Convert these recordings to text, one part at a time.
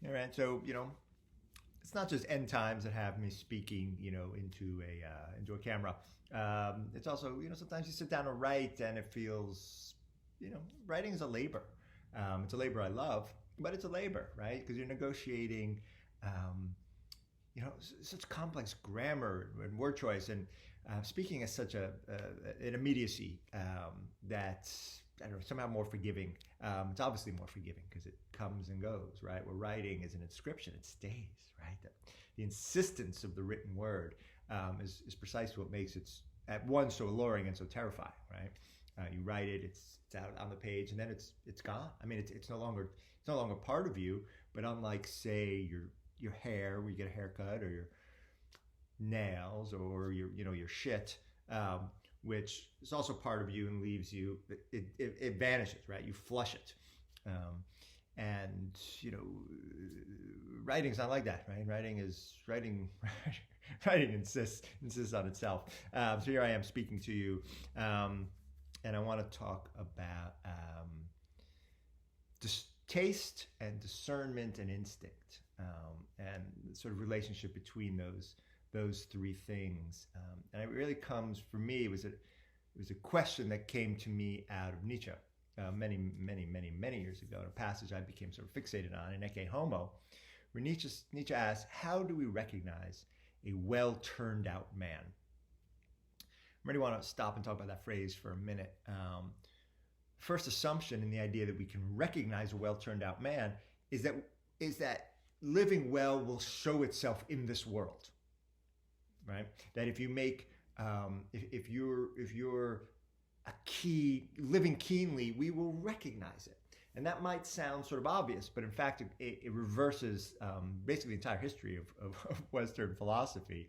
All right. So, it's not just end times that have me speaking, into a camera. It's also, sometimes you sit down to write and it feels, writing is a labor. It's a labor I love, but it's a labor, right? Because you're negotiating, such complex grammar and word choice, and speaking as such an immediacy that's, I don't know, somehow more forgiving. It's obviously more forgiving because it comes and goes, right? Where writing is an inscription, it stays, right? The insistence of the written word is precisely what makes it at once so alluring and so terrifying, right? You write it, it's out on the page, and then it's gone. I mean, it's no longer part of you. But unlike, say, your hair, where you get a haircut, or your nails, or your shit, which is also part of you and leaves you. It vanishes, right? You flush it, and writing's not like that, right? Writing. Writing insists on itself. So here I am speaking to you, and I want to talk about taste and discernment and instinct, and the sort of relationship between those three things. And it really comes, for me, it was a question that came to me out of Nietzsche many years ago, in a passage I became sort of fixated on in Ecce Homo, where Nietzsche asks, how do we recognize a well-turned-out man? I really want to stop and talk about that phrase for a minute. First assumption in the idea that we can recognize a well-turned-out man is that living well will show itself in this world, right? That if you make, if you're living keenly, we will recognize it. And that might sound sort of obvious, but in fact, it reverses basically the entire history of Western philosophy,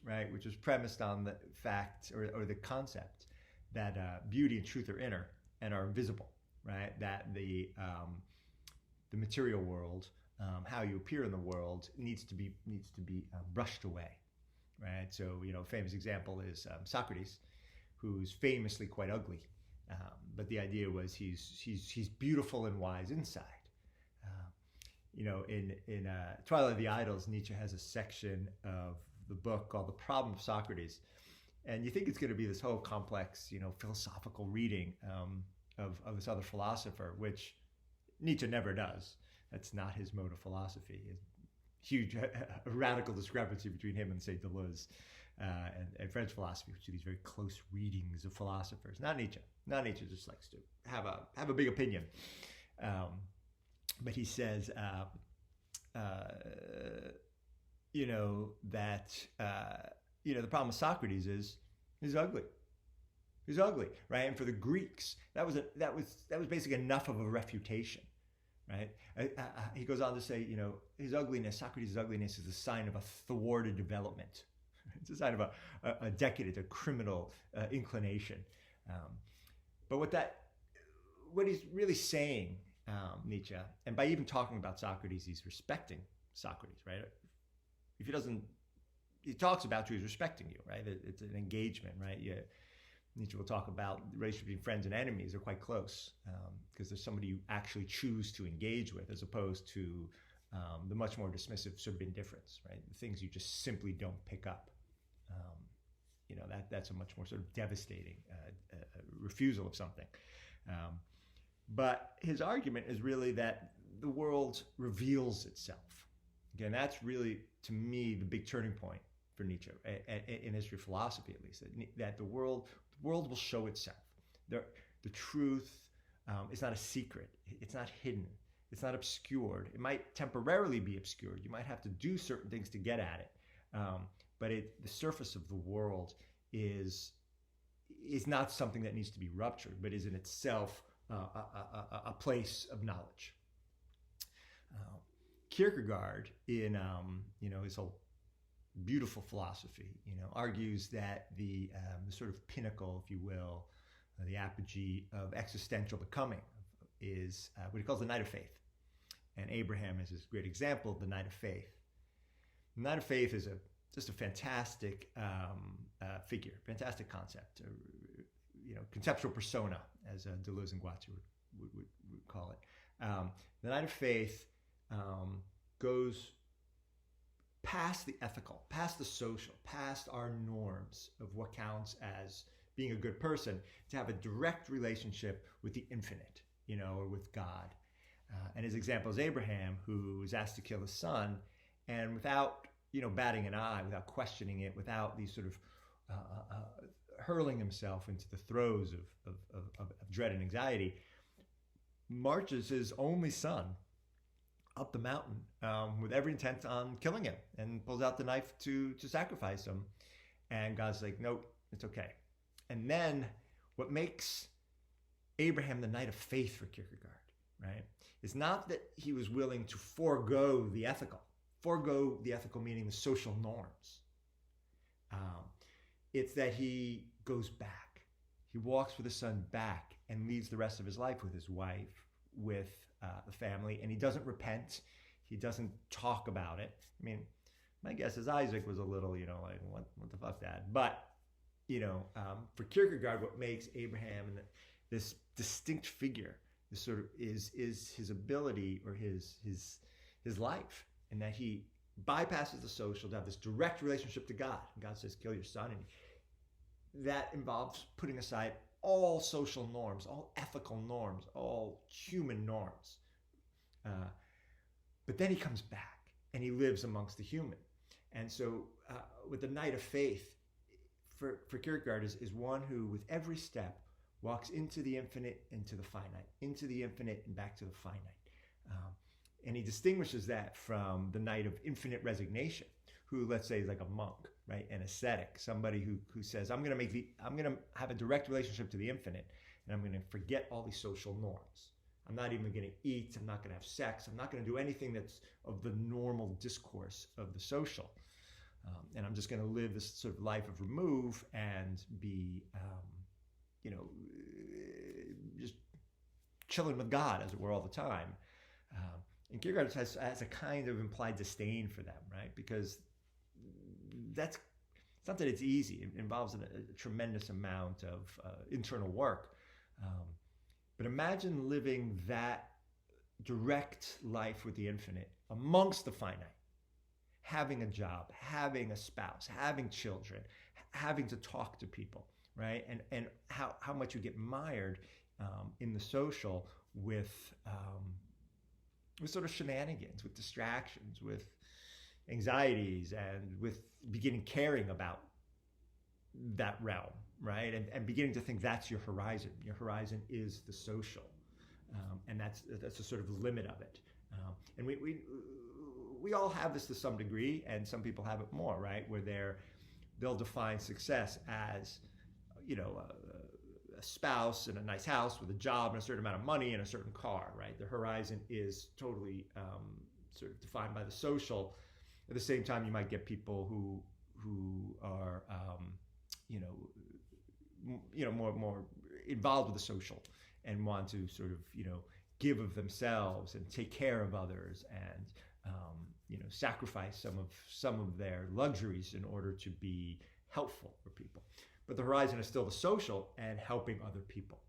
right? Which was premised on the fact or the concept that beauty and truth are inner and are invisible, right? That the material world, how you appear in the world, needs to be brushed away, right? So, a famous example is Socrates, who's famously quite ugly. But the idea was he's beautiful and wise inside. In Twilight of the Idols, Nietzsche has a section of the book called "The Problem of Socrates," and you think it's going to be this whole complex, philosophical reading of this other philosopher, which Nietzsche never does. That's not his mode of philosophy. Huge radical discrepancy between him and, say, Deleuze and French philosophy, which are these very close readings of philosophers. Not Nietzsche. Nietzsche just likes to have a big opinion. But he says, the problem with Socrates is he's ugly. He's ugly, right? And for the Greeks, that was basically enough of a refutation. Right? He goes on to say, Socrates' ugliness is a sign of a thwarted development. It's a sign of a decadent, a criminal inclination. But what he's really saying, Nietzsche, and by even talking about Socrates, he's respecting Socrates, right? If he talks about you, he's respecting you, right? It's an engagement, right? Nietzsche will talk about the relationship between friends and enemies are quite close, because there's somebody you actually choose to engage with, as opposed to the much more dismissive sort of indifference, right? The things you just simply don't pick up. That's a much more sort of devastating refusal of something. But his argument is really that the world reveals itself. Again, that's really, to me, the big turning point for Nietzsche, in history of philosophy at least, that the world will show itself. The truth is not a secret. It's not hidden. It's not obscured. It might temporarily be obscured. You might have to do certain things to get at it. But the surface of the world is not something that needs to be ruptured, but is in itself a place of knowledge. Kierkegaard, in his whole beautiful philosophy, argues that the sort of pinnacle, if you will, the apogee of existential becoming is what he calls the night of faith. And Abraham is his great example of the night of faith. The night of faith is just a fantastic figure, fantastic concept, conceptual persona, as Deleuze and Guattari would call it. The night of faith goes past the ethical, past the social, past our norms of what counts as being a good person, to have a direct relationship with the infinite, or with God. And his example is Abraham, who was asked to kill his son, and without, batting an eye, without questioning it, without these sort of hurling himself into the throes of dread and anxiety, marches his only son up the mountain with every intent on killing him, and pulls out the knife to sacrifice him. And God's like, nope, it's okay. And then what makes Abraham the knight of faith for Kierkegaard, right, is not that he was willing to forego the ethical meaning the social norms. It's that he goes back. He walks with his son back and leads the rest of his life with his wife, with the family, and he doesn't repent. He doesn't talk about it. I mean, my guess is Isaac was a little, like, what the fuck, Dad? But, for Kierkegaard, what makes Abraham this distinct figure, this sort of is his ability, or his life, and that he bypasses the social to have this direct relationship to God. And God says, kill your son, and that involves putting aside all social norms, all ethical norms, all human norms. But then he comes back and he lives amongst the human. And so with the knight of faith, for Kierkegaard, is one who, with every step, walks into the infinite, into the finite, into the infinite and back to the finite. And he distinguishes that from the knight of infinite resignation, who, let's say, is like a monk, right? An ascetic, somebody who says, I'm going to have a direct relationship to the infinite, and I'm going to forget all these social norms. I'm not even going to eat. I'm not going to have sex. I'm not going to do anything that's of the normal discourse of the social. And I'm just going to live this sort of life of remove and be, just chilling with God, as it were, all the time. And Kierkegaard has a kind of implied disdain for them, right? Because it's not that it's easy. It involves a tremendous amount of internal work. But imagine living that direct life with the infinite amongst the finite, having a job, having a spouse, having children, having to talk to people, right? And how much you get mired in the social with sort of shenanigans, with distractions, with anxieties, and with beginning caring about that realm, right? And beginning to think that's your horizon. Your horizon is the social, and that's the sort of limit of it. And we all have this to some degree, and some people have it more, right? Where they'll define success as, a spouse and a nice house with a job and a certain amount of money and a certain car, right? The horizon is totally sort of defined by the social. At the same time, you might get people who are more involved with the social and want to sort of give of themselves and take care of others, and sacrifice some of their luxuries in order to be helpful for people. But the horizon is still the social and helping other people,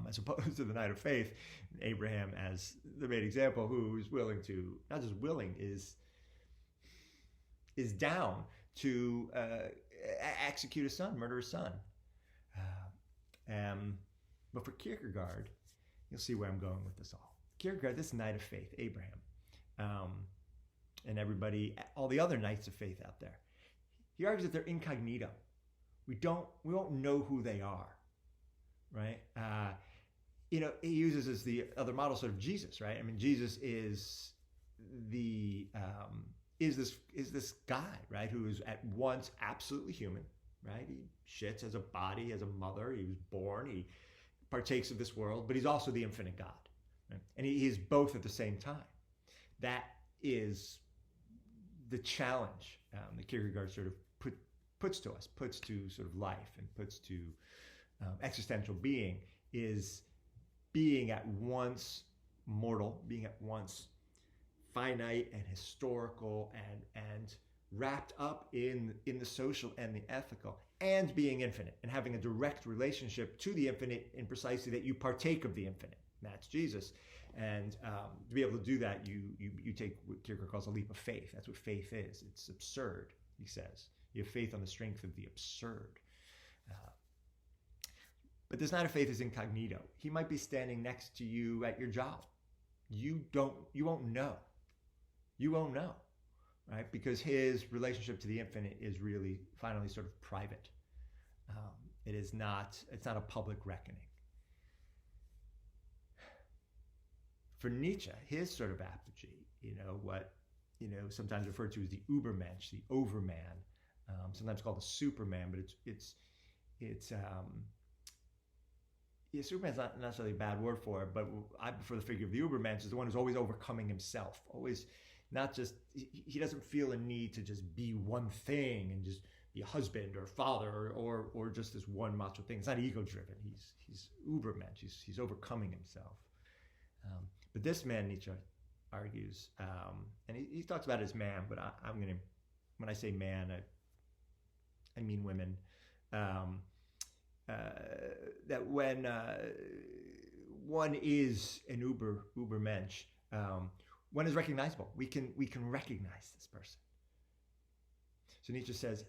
as opposed to the knight of faith, Abraham as the main example, who is willing to, not just willing, is down to execute his son, murder his son. But for Kierkegaard, you'll see where I'm going with this all. Kierkegaard, this knight of faith, Abraham, and everybody, all the other knights of faith out there, he argues that they're incognito. We won't know who they are, right? He uses as the other model sort of Jesus, right? I mean, Jesus is this guy, right, who is at once absolutely human, right? He shits as a body, as a mother. He was born. He partakes of this world, but he's also the infinite God, right? And he is both at the same time. That is the challenge that Kierkegaard sort of puts to sort of life, and puts to existential being, is being at once mortal, being at once finite and historical, and wrapped up in the social and the ethical, and being infinite, and having a direct relationship to the infinite in precisely that you partake of the infinite. That's Jesus. And to be able to do that, you take what Kierkegaard calls a leap of faith. That's what faith is. It's absurd, he says. You have faith on the strength of the absurd. But this not a faith is incognito. He might be standing next to you at your job. You won't know. You won't know, right? Because his relationship to the infinite is really finally sort of private. It's not a public reckoning. For Nietzsche, his sort of apogee, what sometimes referred to as the Übermensch, the overman, sometimes called the Superman, but Superman's not necessarily a bad word for it, but I prefer the figure of the Übermensch as the one who's always overcoming himself, always not just, he doesn't feel a need to just be one thing and just be a husband or father or just this one macho thing. It's not ego-driven. He's Übermensch. He's overcoming himself. But this man, Nietzsche argues, and he talks about it as man, but when I say man, I mean women. That when one is an Übermensch, one is recognizable. We can recognize this person. So Nietzsche says,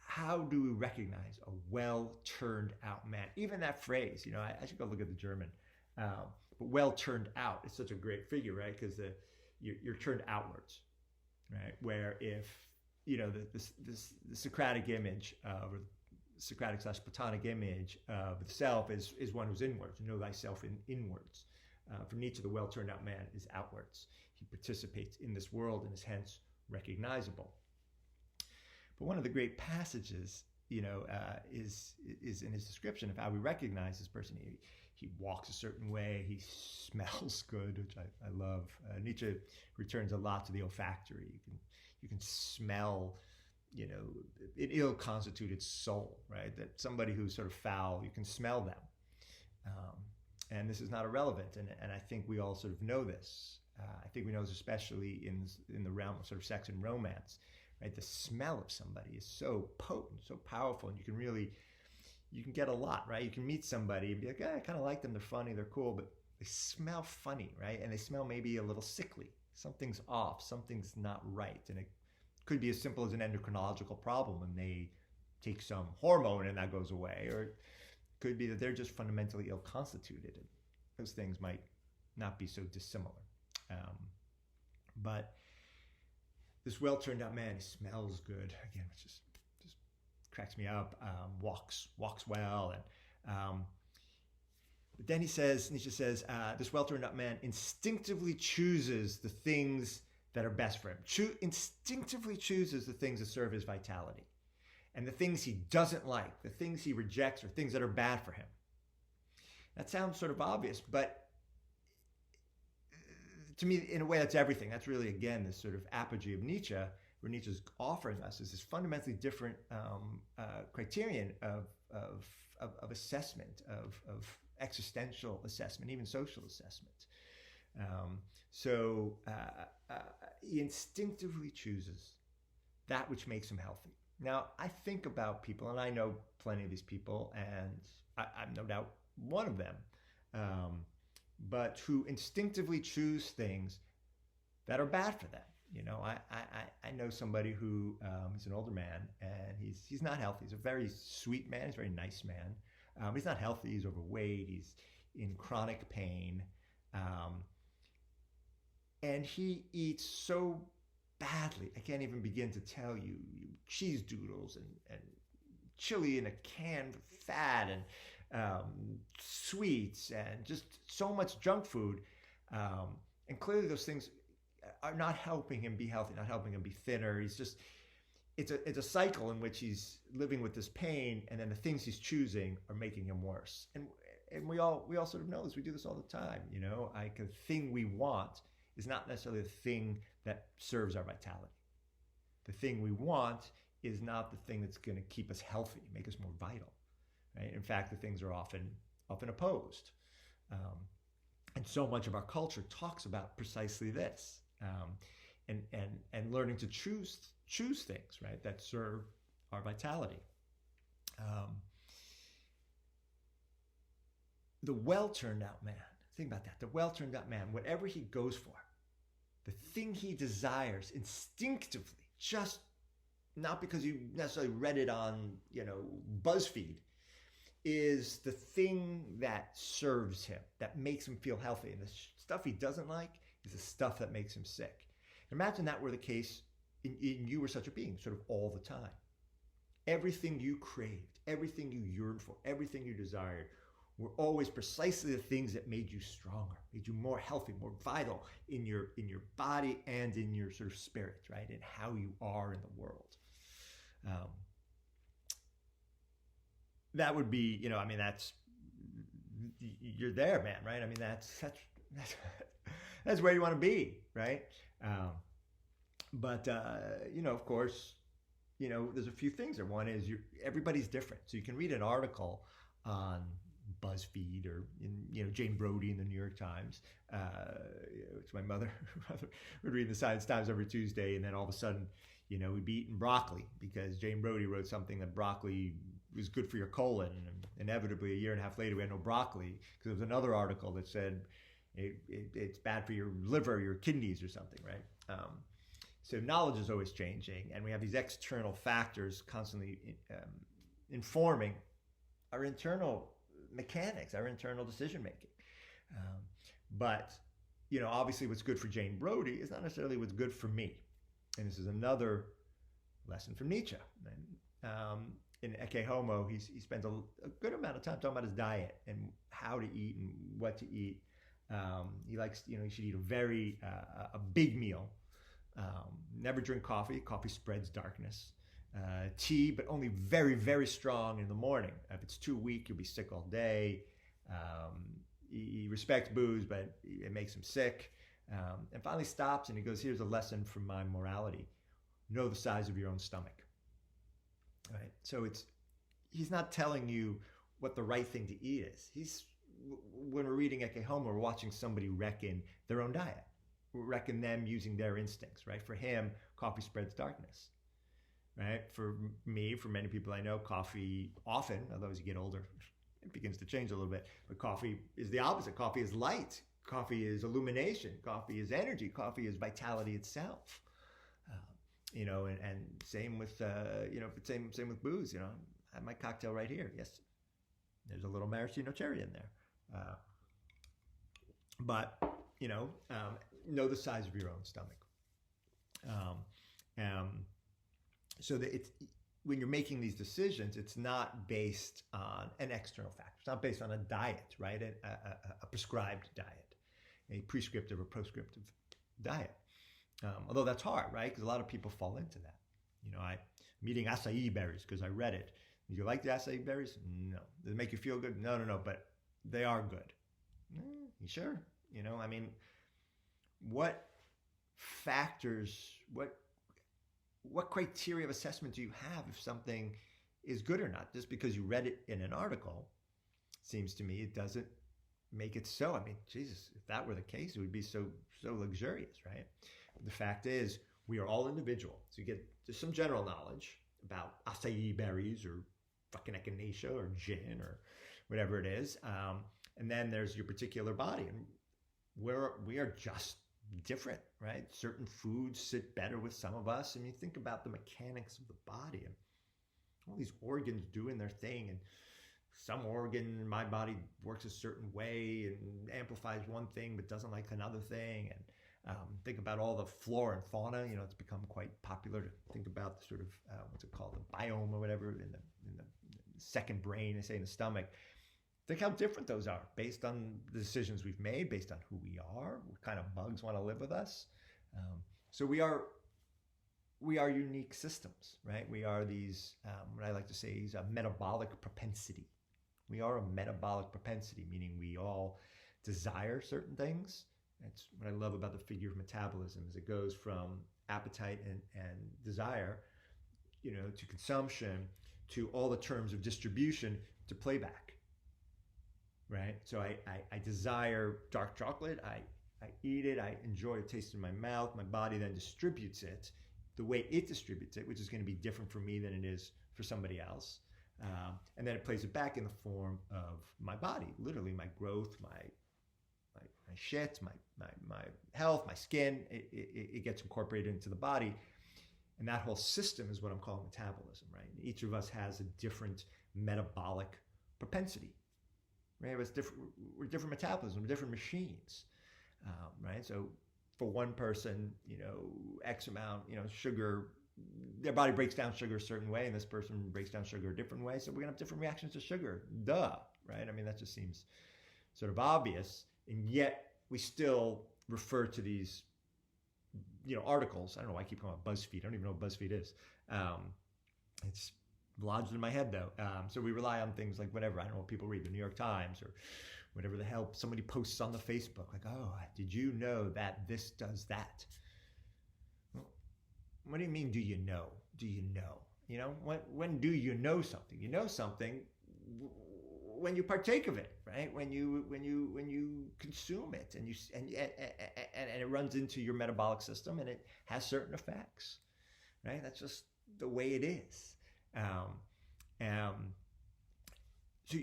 how do we recognize a well-turned-out man? Even that phrase, I should go look at the German. But well-turned out is such a great figure, right? Because you're turned outwards, right? Where if, the Socratic image or Socratic / Platonic image of the self is one who's inwards. Know thyself inwards. For Nietzsche, the well-turned-out man is outwards. He participates in this world and is hence recognizable. But one of the great passages, is in his description of how we recognize this person. He walks a certain way. He smells good, which I love. Nietzsche returns a lot to the olfactory. You can smell, an ill-constituted soul, right? That somebody who's sort of foul, you can smell them. And this is not irrelevant. And I think we all sort of know this. I think we know this especially in the realm of sort of sex and romance, right? The smell of somebody is so potent, so powerful, and you can get a lot, right? You can meet somebody and be like, I kind of like them. They're funny. They're cool, but they smell funny, right? And they smell maybe a little sickly. Something's off. Something's not right. And it could be as simple as an endocrinological problem and they take some hormone and that goes away. Or it could be that they're just fundamentally ill-constituted. And those things might not be so dissimilar. But this well-turned-out man, he smells good. Again, which just cracks me up. Walks well, and but then Nietzsche says, this well-turned-out man instinctively chooses the things that are best for him. Instinctively chooses the things that serve his vitality, and the things he doesn't like, the things he rejects, are things that are bad for him. That sounds sort of obvious, but to me, in a way, that's everything. That's really, again, this sort of apogee of Nietzsche, where Nietzsche's offering us is this fundamentally different criterion of assessment, of existential assessment, even social assessment. So he instinctively chooses that which makes him healthy. Now, I think about people, and I know plenty of these people, and I'm no doubt one of them, but who instinctively choose things that are bad for them. I know somebody who is an older man, and he's not healthy. He's a very sweet man. He's a very nice man. He's not healthy. He's overweight. He's in chronic pain. And he eats so badly. I can't even begin to tell you. Cheese doodles and chili in a can of fat and sweets and just so much junk food. And clearly those things are not helping him be healthy, not helping him be thinner. He's just, it's a cycle in which he's living with this pain, and then the things he's choosing are making him worse. And we all sort of know this. We do this all the time, Like a thing we want is not necessarily the thing that serves our vitality. The thing we want is not the thing that's going to keep us healthy, make us more vital. Right? In fact, the things are often opposed. And so much of our culture talks about precisely this, and learning to choose things, right, that serve our vitality. The well-turned-out man, think about that. The well-turned-out man, whatever he goes for, the thing he desires instinctively, just not because you necessarily read it on, BuzzFeed, is the thing that serves him, that makes him feel healthy. And the stuff he doesn't like is the stuff that makes him sick. Imagine that were the case in you were such a being, sort of all the time. Everything you craved, everything you yearned for, everything you desired were always precisely the things that made you stronger, made you more healthy, more vital in your body and in your sort of spirit, right? And how you are in the world. That would be, that's, you're there, man, right? I mean, that's where you want to be, right? But of course, there's a few things there. One is everybody's different. So you can read an article on BuzzFeed or in Jane Brody in the New York Times, which my mother would read in the Science Times every Tuesday, and then all of a sudden, we'd be eating broccoli because Jane Brody wrote something that broccoli was good for your colon, and inevitably a year and a half later we had no broccoli because there was another article that said it's bad for your liver, your kidneys or something, right? So knowledge is always changing, and we have these external factors constantly informing our internal mechanics, our internal decision making. But obviously, what's good for Jane Brody is not necessarily what's good for me. And this is another lesson from Nietzsche. In Ecce Homo, he spends a good amount of time talking about his diet and how to eat and what to eat. He likes, you should eat a big meal. Never drink coffee. Coffee spreads darkness. Tea, but only very, very strong in the morning. If it's too weak, you'll be sick all day. He respects booze, but it makes him sick. And finally stops and he goes, here's a lesson from my morality. Know the size of your own stomach. Right? So he's not telling you what the right thing to eat is. When we're reading Ecce Homo, we're watching somebody reckon their own diet. Reckon them using their instincts, right? For him, coffee spreads darkness, right? For me, for many people I know, coffee often, although as you get older, it begins to change a little bit, but coffee is the opposite. Coffee is light. Coffee is illumination. Coffee is energy. Coffee is vitality itself. And same with, same with booze, I have my cocktail right here. Yes, there's a little maraschino cherry in there. But know the size of your own stomach. So that when you're making these decisions, it's not based on an external factor. It's not based on a diet, right? A prescribed diet, a prescriptive or proscriptive diet. Although that's hard, right? Because a lot of people fall into that. I'm eating acai berries because I read it. Do you like the acai berries? No. Does it make you feel good? No. But they are good. You sure? What factors, what criteria of assessment do you have if something is good or not? Just because you read it in an article, seems to me it doesn't make it so. Jesus, if that were the case, it would be so luxurious, right? But the fact is, we are all individual. So you get just some general knowledge about acai berries or fucking echinacea or gin or whatever it is. And then there's your particular body. And we are just different, right? Certain foods sit better with some of us. And you think about the mechanics of the body and all these organs doing their thing. And some organ in my body works a certain way and amplifies one thing but doesn't like another thing. And think about all the flora and fauna. It's become quite popular to think about the sort of, what's it called, the biome or whatever in the second brain, they say, in the stomach. Think how different those are based on the decisions we've made, based on who we are, what kind of bugs want to live with us. So we are unique systems, right? We are these, what I like to say is a metabolic propensity. We are a metabolic propensity, meaning we all desire certain things. That's what I love about the figure of metabolism, is it goes from appetite and desire, to consumption, to all the terms of distribution, to playback, right? So I desire dark chocolate, I eat it, I enjoy the taste in my mouth, my body then distributes it the way it distributes it, which is going to be different for me than it is for somebody else. And then it plays it back in the form of my body, literally my growth, my shit, my health, my skin, it gets incorporated into the body. And that whole system is what I'm calling metabolism, right? And each of us has a different metabolic propensity, right? We're different metabolism, we're different machines, right? So for one person, X amount, sugar, their body breaks down sugar a certain way, and this person breaks down sugar a different way. So we're gonna have different reactions to sugar, duh, right? I mean, that just seems sort of obvious, and yet we still refer to these articles. I don't know why I keep calling it BuzzFeed. I don't even know what BuzzFeed is. It's lodged in my head though. So we rely on things like whatever, I don't know what people read, the New York Times or whatever the hell somebody posts on the Facebook, like, oh, did you know that this does that? Well, what do you mean, do you know? Do you know? When do you know something? You know something when you partake of it, right? When you consume it, and it runs into your metabolic system, and it has certain effects, right? That's just the way it is. So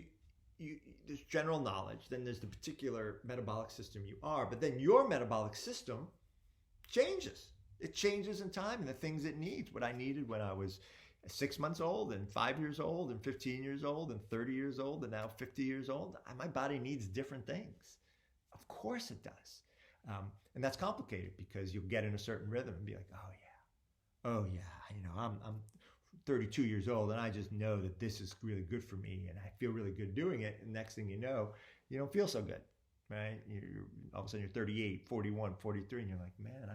there's general knowledge, then there's the particular metabolic system you are, but then your metabolic system changes. It changes in time, and the things it needs. What I needed when I was 6 months old, and 5 years old, and 15 years old, and 30 years old, and now 50 years old, my body needs different things. Of course it does. And that's complicated because you'll get in a certain rhythm and be like, oh yeah, I'm 32 years old, and I just know that this is really good for me, and I feel really good doing it. And next thing you know, you don't feel so good, right? You're all of a sudden you're 38, 41, 43, and you're like, man,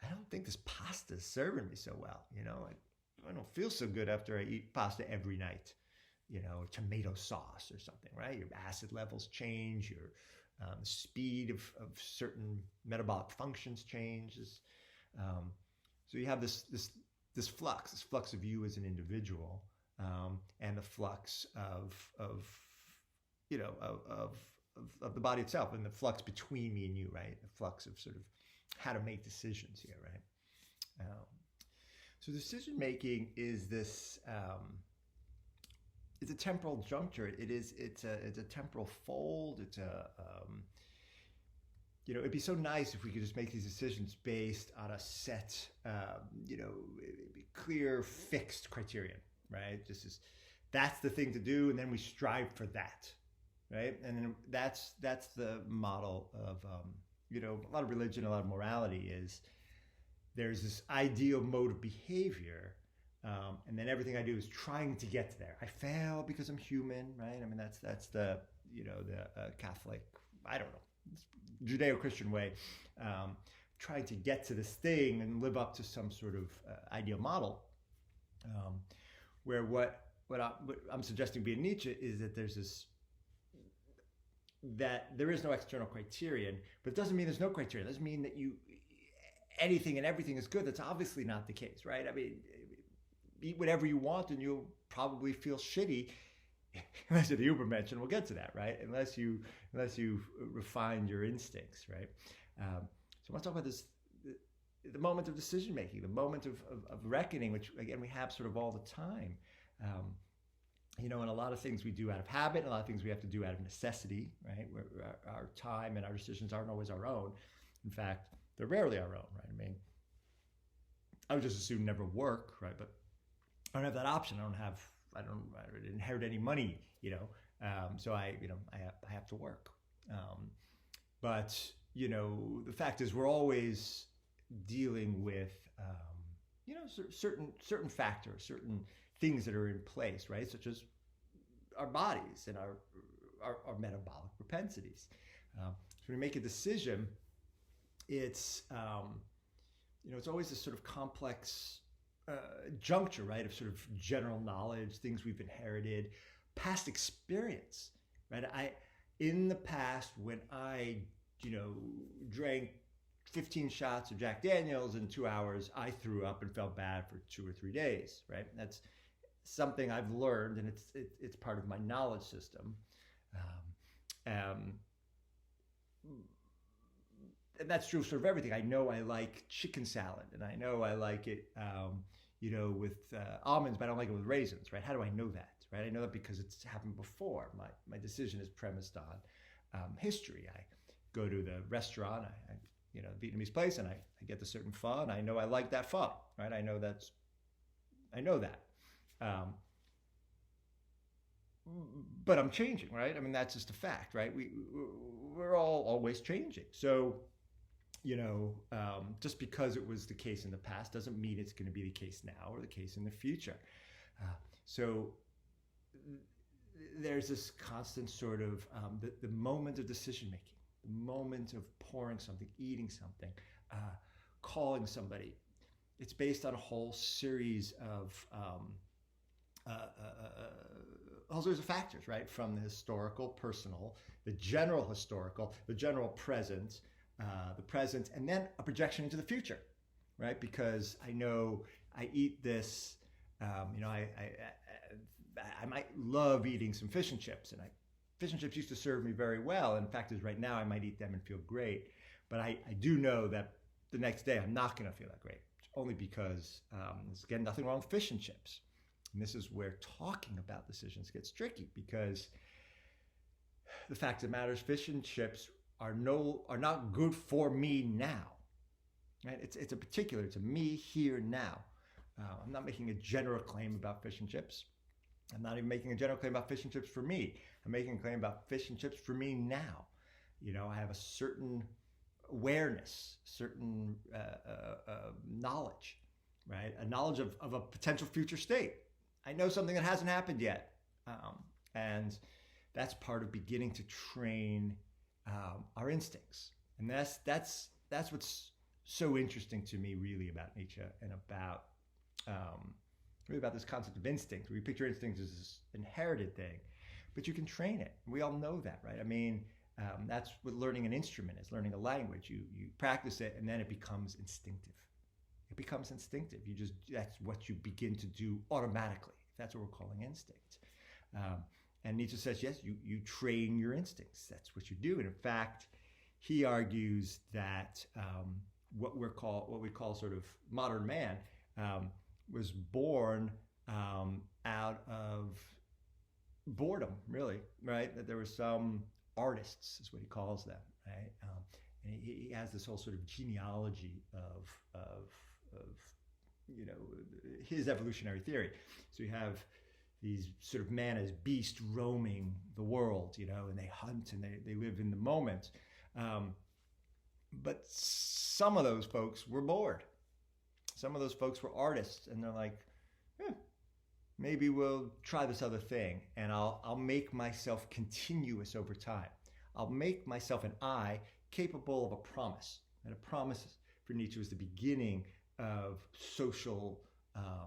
I don't think this pasta is serving me so well. I don't feel so good after I eat pasta every night, tomato sauce or something, right? Your acid levels change, your speed of certain metabolic functions changes. So you have this flux of you as an individual, and the flux of the body itself, and the flux between me and you, right? The flux of sort of how to make decisions here, right? So decision making is this. It's a temporal juncture. It's a temporal fold. It's it'd be so nice if we could just make these decisions based on a set, clear, fixed criterion, right? That's the thing to do, and then we strive for that, right? And then that's the model of a lot of religion, a lot of morality is there's this ideal mode of behavior, and then everything I do is trying to get there. I fail because I'm human, right? I mean, that's the Catholic, I don't know, Judeo-Christian way, trying to get to this thing and live up to some sort of ideal model, where what I'm suggesting being Nietzsche is that that there is no external criterion, but it doesn't mean there's no criterion. It doesn't mean that anything and everything is good. That's obviously not the case, right? I mean, eat whatever you want and you'll probably feel shitty, unless you're the Ubermensch, we'll get to that, right? Unless you refine your instincts, right? So I want to talk about this, the moment of decision making, the moment of reckoning, which again we have sort of all the time. And a lot of things we do out of habit, and a lot of things we have to do out of necessity, right? Where our time and our decisions aren't always our own. In fact, they're rarely our own, right? I mean, I would just assume never work, right? But I don't have that option. I didn't inherit any money, so I have to work. But the fact is we're always dealing with, certain factors, certain things that are in place, right? Such as our bodies and our metabolic propensities. So when we make a decision, it's always this sort of complex juncture, right, of sort of general knowledge, things we've inherited, past experience, right? In the past, when I drank 15 shots of Jack Daniels in 2 hours, I threw up and felt bad for 2 or 3 days, right? That's something I've learned, and it's part of my knowledge system. And that's true of sort of everything. I know I like chicken salad, and I know I like it, with almonds, but I don't like it with raisins, right? How do I know that, right? I know that because it's happened before. My decision is premised history. I go to the restaurant, Vietnamese place, and I get the certain pho, and I know I like that pho, right? I know that. But I'm changing, right? I mean, that's just a fact, right? We're all always changing. So, just because it was the case in the past doesn't mean it's going to be the case now or the case in the future. So there's this constant sort of the moment of decision making, the moment of pouring something, eating something, calling somebody. It's based on a whole series of all sorts of factors, right? From the historical, personal, the general historical, the general present, and then a projection into the future, right? Because I know I eat this, I might love eating some fish and chips, and fish and chips used to serve me very well. In fact, right now I might eat them and feel great, but I do know that the next day I'm not going to feel that great, only because there's again nothing wrong with fish and chips. And this is where talking about decisions gets tricky, because the fact of the matter is fish and chips are not good for me now. Right? It's a particular to me here now. I'm not making a general claim about fish and chips. I'm not even making a general claim about fish and chips for me. I'm making a claim about fish and chips for me now. I have a certain awareness, certain knowledge, right? A knowledge of a potential future state. I know something that hasn't happened yet. And that's part of beginning to train our instincts. And that's what's so interesting to me really about Nietzsche and about really about this concept of instinct. We picture instinct as this inherited thing, but you can train it. We all know that, right? I mean, that's what learning an instrument is, learning a language. You practice it and then it becomes instinctive. It becomes instinctive. That's what you begin to do automatically. That's what we're calling instinct. And Nietzsche says, yes, you train your instincts. That's what you do. And in fact, he argues that what we call sort of modern man was born out of boredom, really, right? That there were some artists, is what he calls them, right? And he has this whole sort of genealogy of his evolutionary theory. So you have these sort of man as beast roaming the world, and they hunt and they live in the moment. But some of those folks were bored. Some of those folks were artists, and they're like, maybe we'll try this other thing, and I'll make myself continuous over time. I'll make myself an I capable of a promise. And a promise for Nietzsche was the beginning of social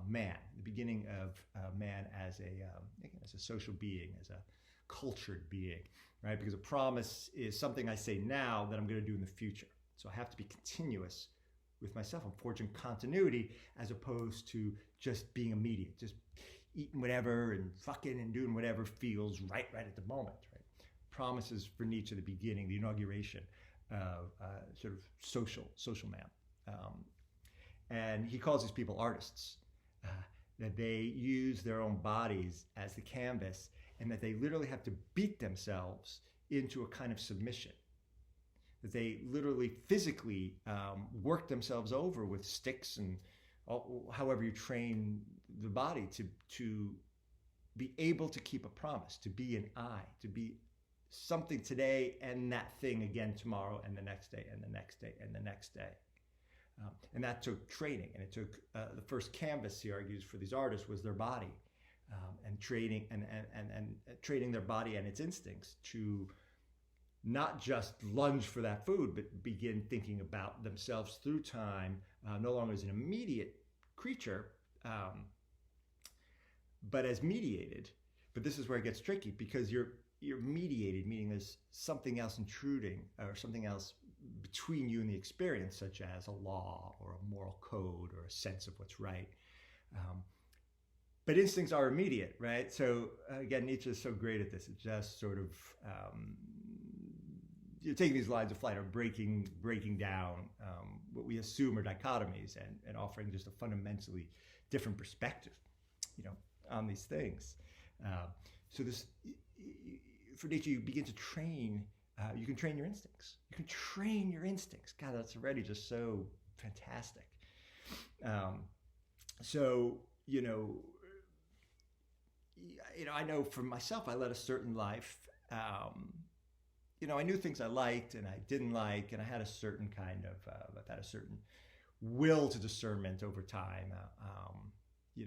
man, the beginning of man as a social being, as a cultured being, right? Because a promise is something I say now that I'm going to do in the future. So I have to be continuous with myself. I'm forging continuity as opposed to just being immediate, just eating whatever and fucking and doing whatever feels right at the moment, right? Promises for Nietzsche the beginning, the inauguration of sort of social man. And he calls these people artists, that they use their own bodies as the canvas, and that they literally have to beat themselves into a kind of submission. That they literally physically work themselves over with sticks and however you train the body to be able to keep a promise, to be an I, to be something today and that thing again tomorrow and the next day and the next day and the next day. And that took training, and it took the first canvas, he argues, for these artists was their body, and training and training their body and its instincts to not just lunge for that food, but begin thinking about themselves through time, no longer as an immediate creature, but as mediated. But this is where it gets tricky, because you're mediated, meaning there's something else intruding or something else between you and the experience, such as a law or a moral code or a sense of what's right. But instincts are immediate, right? So again, Nietzsche is so great at this. It just sort of you're taking these lines of flight or breaking down what we assume are dichotomies and offering just a fundamentally different perspective, on these things. So this, for Nietzsche, you begin to train You can train your instincts. You can train your instincts. God, that's already just so fantastic. So, I know for myself, I led a certain life. I knew things I liked and I didn't like, and I had a certain kind of, I've had a certain will to discernment over time.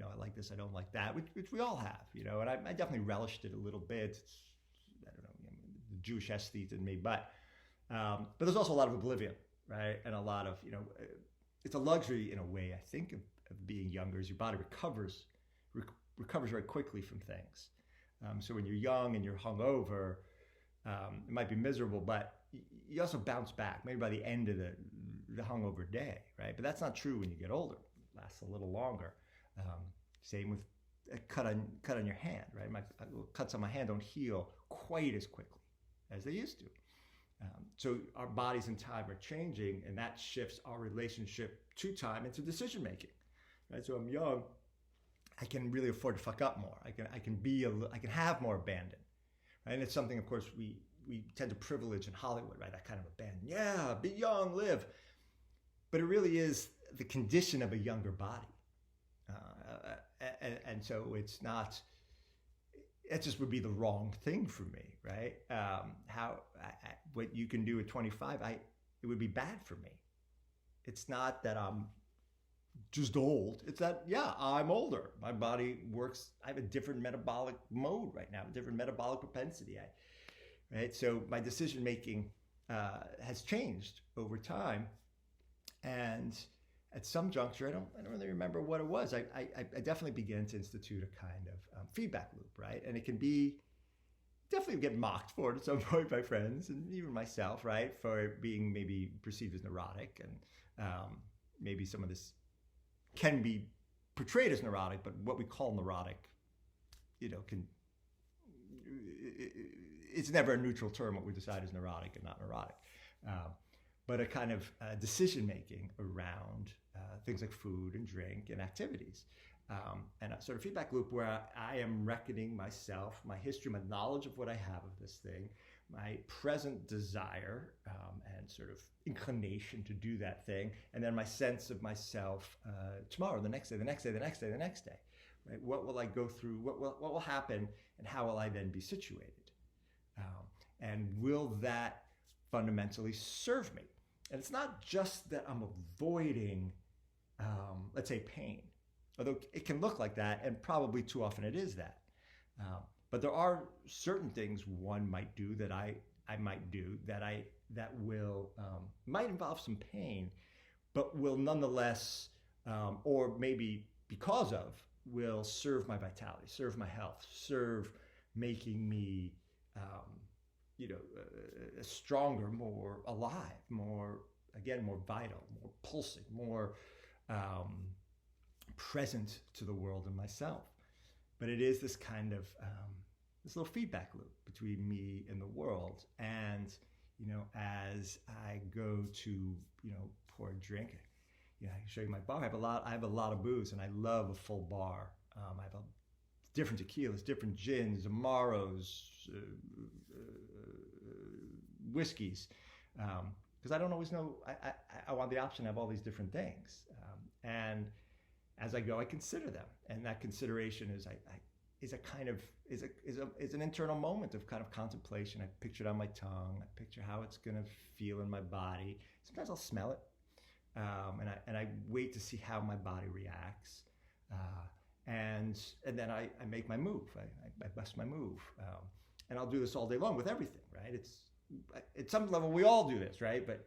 I like this, I don't like that, which we all have, and I definitely relished it a little bit. I don't know, the Jewish aesthete in me, but there's also a lot of oblivion, right? And a lot of, it's a luxury in a way, I think, of being younger, as your body recovers very quickly from things. So when you're young and you're hungover, it might be miserable, but you also bounce back, maybe by the end of the hungover day, right? But that's not true when you get older. It lasts a little longer. Same with a cut on your hand, right? Cuts on my hand don't heal quite as quickly as they used to. So our bodies and time are changing, and that shifts our relationship to time and to decision making, right? So I'm young, I can really afford to fuck up more. I can have more abandon, right? And it's something, of course, we tend to privilege in Hollywood, right? That kind of abandon. Yeah, be young, live. But it really is the condition of a younger body. And so it's not, it just would be the wrong thing for me, right? What you can do at 25, it would be bad for me. It's not that I'm just old. It's that, yeah, I'm older. My body works. I have a different metabolic mode right now, a different metabolic propensity. Right? So my decision making has changed over time. And at some juncture, I don't really remember what it was. I definitely began to institute a kind of feedback loop, right? And it can be, definitely get mocked for it at some point by friends and even myself, right? For being maybe perceived as neurotic, and maybe some of this can be portrayed as neurotic, but what we call neurotic, it's never a neutral term what we decide is neurotic and not neurotic. But a kind of decision making around things like food and drink and activities. And a sort of feedback loop where I am reckoning myself, my history, my knowledge of what I have of this thing, my present desire and sort of inclination to do that thing, and then my sense of myself tomorrow, the next day, the next day, the next day, the next day. Right? What will I go through? What will happen? And how will I then be situated? And will that fundamentally serve me? And it's not just that I'm avoiding, let's say, pain, although it can look like that, and probably too often it is that. But there are certain things one might do that I might do that will might involve some pain, but will nonetheless, or maybe because of, will serve my vitality, serve my health, serve making me, stronger, more alive, more vital, more pulsing, more present to the world and myself. But it is this kind of this little feedback loop between me and the world. And as I go to pour a drink, I can show you my bar. I have a lot of booze, and I love a full bar. I have different tequilas, different gins, amaros, whiskeys, because I don't always know. I want the option of all these different things, and as I go, I consider them, and that consideration is an internal moment of kind of contemplation. I picture it on my tongue. I picture how it's going to feel in my body. Sometimes I'll smell it, and I wait to see how my body reacts, and then I make my move. I bust my move, and I'll do this all day long with everything. Right? It's at some level we all do this, right? But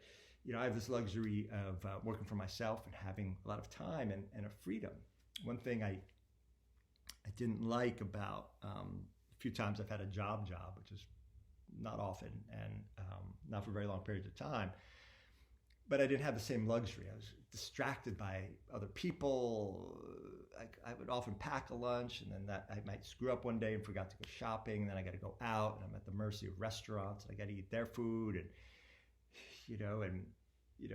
I have this luxury of working for myself and having a lot of time and a freedom. One thing I didn't like about a few times I've had a job, which is not often and not for very long periods of time, but I didn't have the same luxury. I was distracted by other people. I would often pack a lunch, and then I might screw up one day and forgot to go shopping, and then I got to go out, and I'm at the mercy of restaurants, and I got to eat their food, and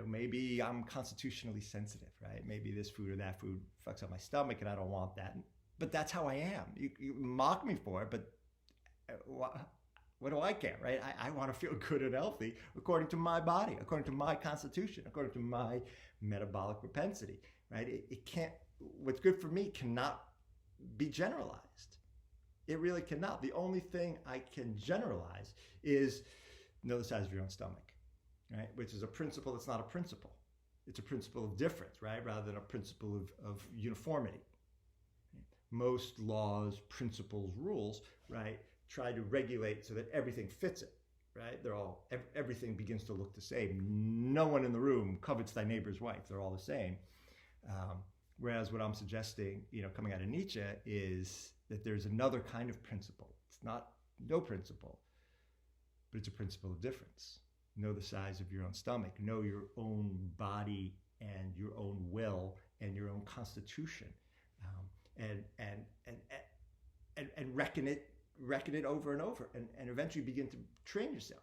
maybe I'm constitutionally sensitive, right? Maybe this food or that food fucks up my stomach, and I don't want that. But that's how I am. You mock me for it, but what do I care, right? I want to feel good and healthy according to my body, according to my constitution, according to my metabolic propensity, right? It can't, what's good for me cannot be generalized. It really cannot. The only thing I can generalize is know the size of your own stomach, right? Which is a principle that's not a principle. It's a principle of difference, right? Rather than a principle of uniformity. Most laws, principles, rules, right, try to regulate so that everything fits it, right? Everything begins to look the same. No one in the room covets thy neighbor's wife. They're all the same. Whereas what I'm suggesting, coming out of Nietzsche, is that there's another kind of principle. It's not no principle, but it's a principle of difference. Know the size of your own stomach. Know your own body and your own will and your own constitution, and reckon it over and over, and eventually begin to train yourself.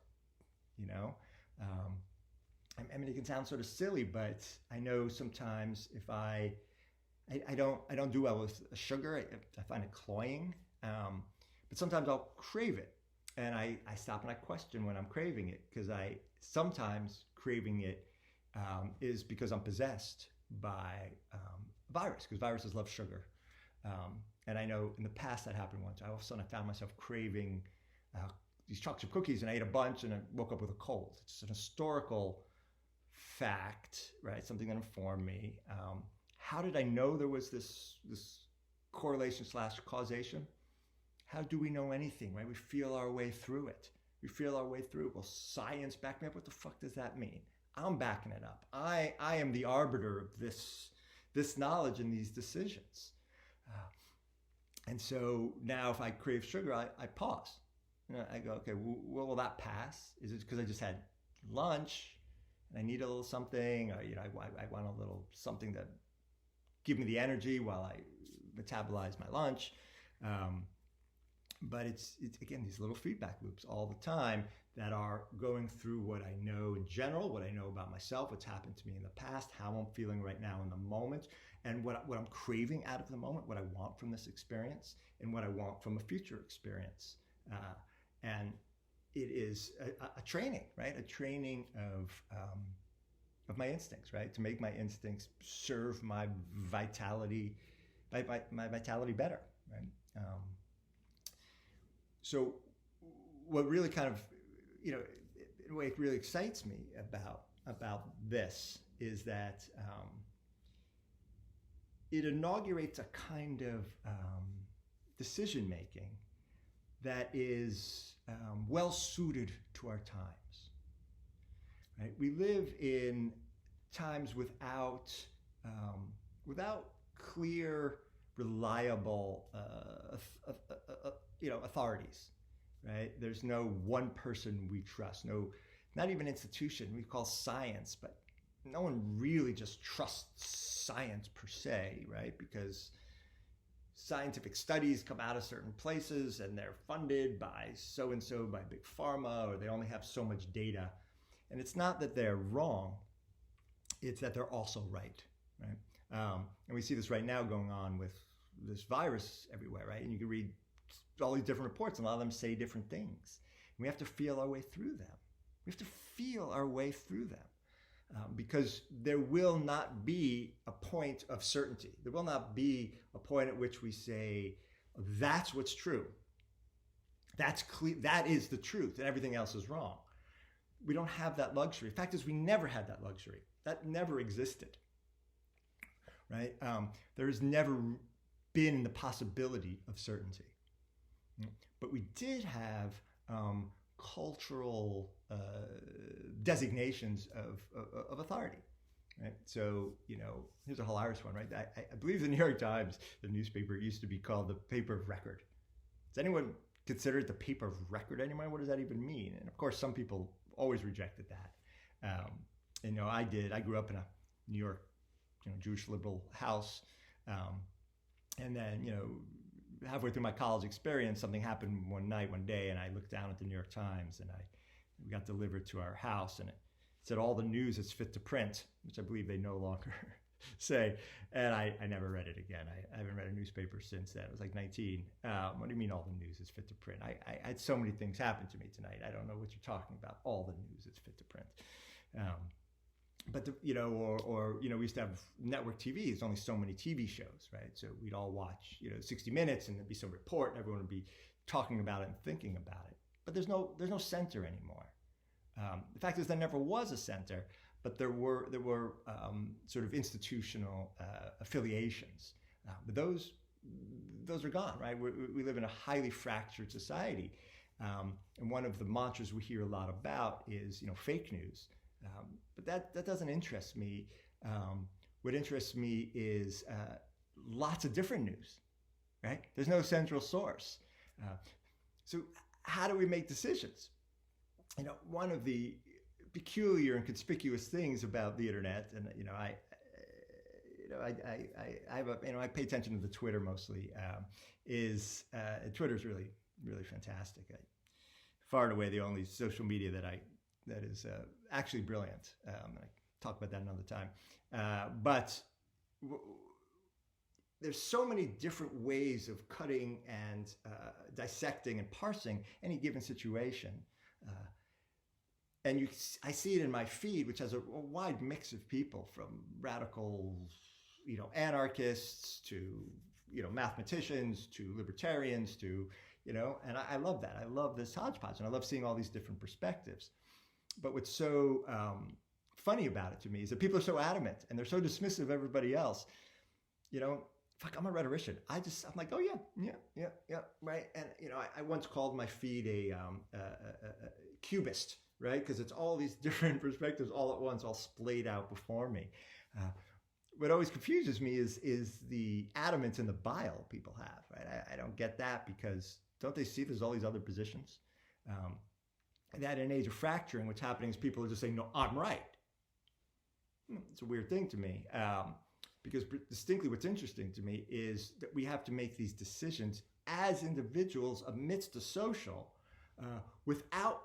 I mean, it can sound sort of silly, but I know sometimes if I don't do well with sugar. I find it cloying, but sometimes I'll crave it. And I stop and I question when I'm craving it, because sometimes craving it is because I'm possessed by virus, because viruses love sugar. And I know in the past that happened once. All of a sudden I found myself craving these chocolate cookies, and I ate a bunch and I woke up with a cold. It's an historical fact, right? Something that informed me. How did I know there was this correlation / causation? How do we know anything, right? We feel our way through it. Well, science back me up. What the fuck does that mean? I'm backing it up. I am the arbiter of this knowledge and these decisions. And so now if I crave sugar, I pause. I go, okay, will that pass? Is it because I just had lunch and I need a little something? Or, I want a little something to give me the energy while I metabolize my lunch. But it's again, these little feedback loops all the time that are going through what I know in general, what I know about myself, what's happened to me in the past, how I'm feeling right now in the moment, and what I'm craving out of the moment, what I want from this experience, and what I want from a future experience. And it is a training, right? A training of my instincts, right? To make my instincts serve my vitality, my vitality better, right? So what really kind of, in a way, it really excites me about this is that it inaugurates a kind of decision making that is well suited to our times. Right? We live in times without clear, reliable authorities, right? There's no one person we trust, not even institution we call science, but no one really just trusts science per se, right? Because scientific studies come out of certain places and they're funded by so-and-so, by big pharma, or they only have so much data. And it's not that they're wrong, it's that they're also right? And we see this right now going on with this virus everywhere, right? And you can read all these different reports, and a lot of them say different things. And we have to feel our way through them. Because there will not be a point of certainty. There will not be a point at which we say, that's what's true. That's clear. That is the truth, and everything else is wrong. We don't have that luxury. The fact is, we never had that luxury. That never existed, right? There has never been the possibility of certainty. But we did have cultural designations of authority, right? So, here's a hilarious one, right? I believe the New York Times, the newspaper, used to be called the paper of record. Does anyone consider it the paper of record anymore? What does that even mean? And of course, some people always rejected that. And, I did. I grew up in a New York, Jewish liberal house. And then, halfway through my college experience, something happened one day, and I looked down at the New York Times, and we got delivered to our house, and it said all the news is fit to print, which I believe they no longer say. And I never read it again. I haven't read a newspaper since then. I was like 19. What do you mean all the news is fit to print? I had so many things happen to me tonight. I don't know what you're talking about. All the news is fit to print. But we used to have network TV. There's only so many TV shows, right? So we'd all watch 60 Minutes, and there'd be some report, and everyone would be talking about it and thinking about it. But there's no center anymore. The fact is, there never was a center, but there were sort of institutional affiliations. But those are gone, right? We live in a highly fractured society, and one of the mantras we hear a lot about is fake news. But that doesn't interest me. What interests me is lots of different news, right? There's no central source. So how do we make decisions? One of the peculiar and conspicuous things about the internet, and I pay attention to the Twitter mostly. Twitter's really, really fantastic. Far and away the only social media that is actually brilliant. I talk about that another time. But there's so many different ways of cutting and dissecting and parsing any given situation. And I see it in my feed, which has a wide mix of people, from radical, anarchists to, mathematicians to libertarians to, and I love that. I love this hodgepodge, and I love seeing all these different perspectives. But what's so funny about it to me is that people are so adamant and they're so dismissive of everybody else. Fuck, I'm a rhetorician. I'm like, oh yeah, right. And I once called my feed a cubist, right? Because it's all these different perspectives all at once, all splayed out before me. What always confuses me is the adamance and the bile people have, right? I don't get that, because don't they see there's all these other positions? That in an age of fracturing, what's happening is people are just saying, no, I'm right. It's a weird thing to me, because distinctly what's interesting to me is that we have to make these decisions as individuals amidst a social without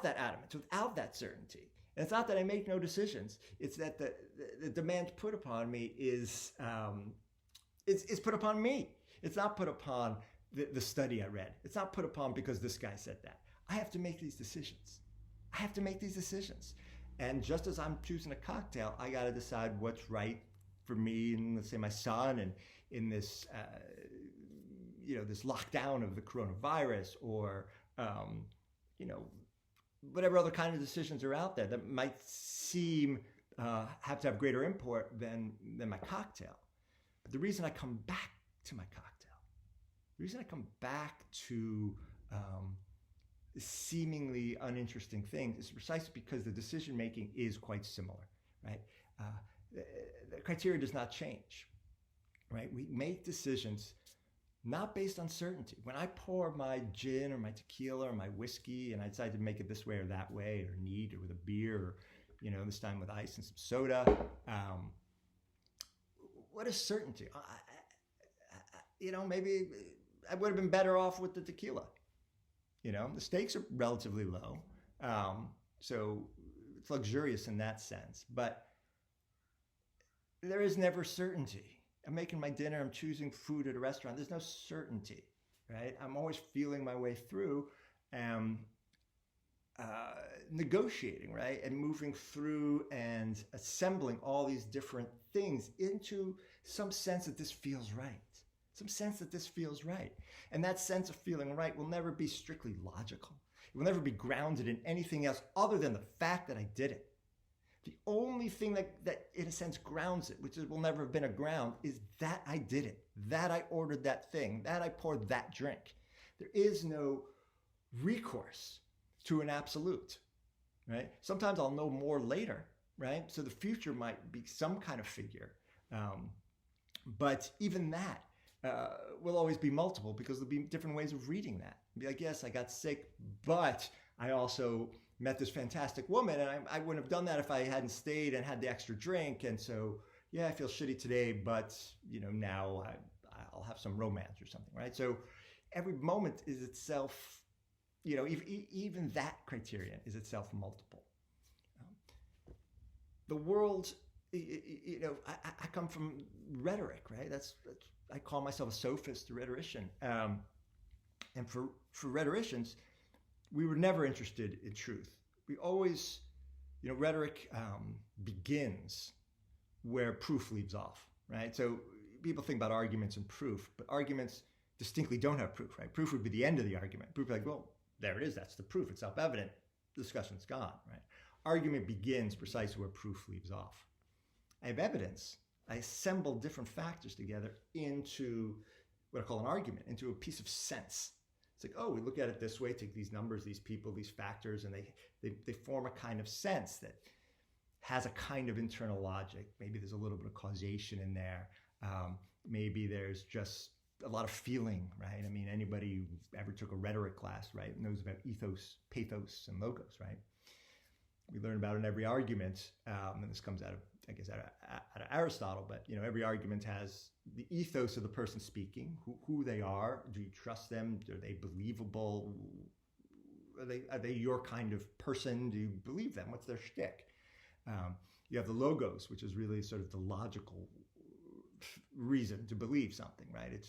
that adamance, without that certainty. And it's not that I make no decisions. It's that the demand put upon me is put upon me. It's not put upon the study I read. It's not put upon because this guy said that. I have to make these decisions. And just as I'm choosing a cocktail, I got to decide what's right for me and, let's say, my son, and in this, this lockdown of the coronavirus, or, whatever other kind of decisions are out there that might seem have to have greater import than my cocktail. But the reason I come back to my cocktail, the reason I come back to seemingly uninteresting things, is precisely because the decision making is quite similar, right? The criteria does not change, right? We make decisions not based on certainty. When I pour my gin or my tequila or my whiskey and I decide to make it this way or that way, or neat, or with a beer, or this time with ice and some soda, what is certainty? Maybe I would have been better off with the tequila. The stakes are relatively low, so it's luxurious in that sense. But there is never certainty. I'm making my dinner, I'm choosing food at a restaurant. There's no certainty, right? I'm always feeling my way through and negotiating, right? And moving through and assembling all these different things into some sense that this feels right. And that sense of feeling right will never be strictly logical. It will never be grounded in anything else other than the fact that I did it. The only thing that in a sense grounds it, which will never have been a ground, is that I did it, that I ordered that thing, that I poured that drink. There is no recourse to an absolute, right? Sometimes I'll know more later, right? So the future might be some kind of figure. But even that will always be multiple, because there'll be different ways of reading that. Be like, yes, I got sick, but I also met this fantastic woman, and I wouldn't have done that if I hadn't stayed and had the extra drink. And so, yeah, I feel shitty today, but now I'll have some romance or something, right? So every moment is itself, even that criterion is itself multiple. The world I come from rhetoric, right? That's I call myself a sophist, a rhetorician. And for rhetoricians, we were never interested in truth. We always, rhetoric begins where proof leaves off, right? So people think about arguments and proof, but arguments distinctly don't have proof, right? Proof would be the end of the argument. Proof would be like, well, there it is. That's the proof. It's self-evident. The discussion's gone, right? Argument begins precisely where proof leaves off. I have evidence. I assemble different factors together into what I call an argument, into a piece of sense. It's like, oh, we look at it this way, take these numbers, these people, these factors, and they form a kind of sense that has a kind of internal logic. Maybe there's a little bit of causation in there. Maybe there's just a lot of feeling, right? I mean, anybody who ever took a rhetoric class, right, knows about ethos, pathos, and logos, right? We learn about it in every argument, and this comes out of Aristotle, but every argument has the ethos of the person speaking, who they are. Do you trust them? Are they believable? Are they your kind of person? Do you believe them? What's their shtick? You have the logos, which is really sort of the logical reason to believe something, right? It's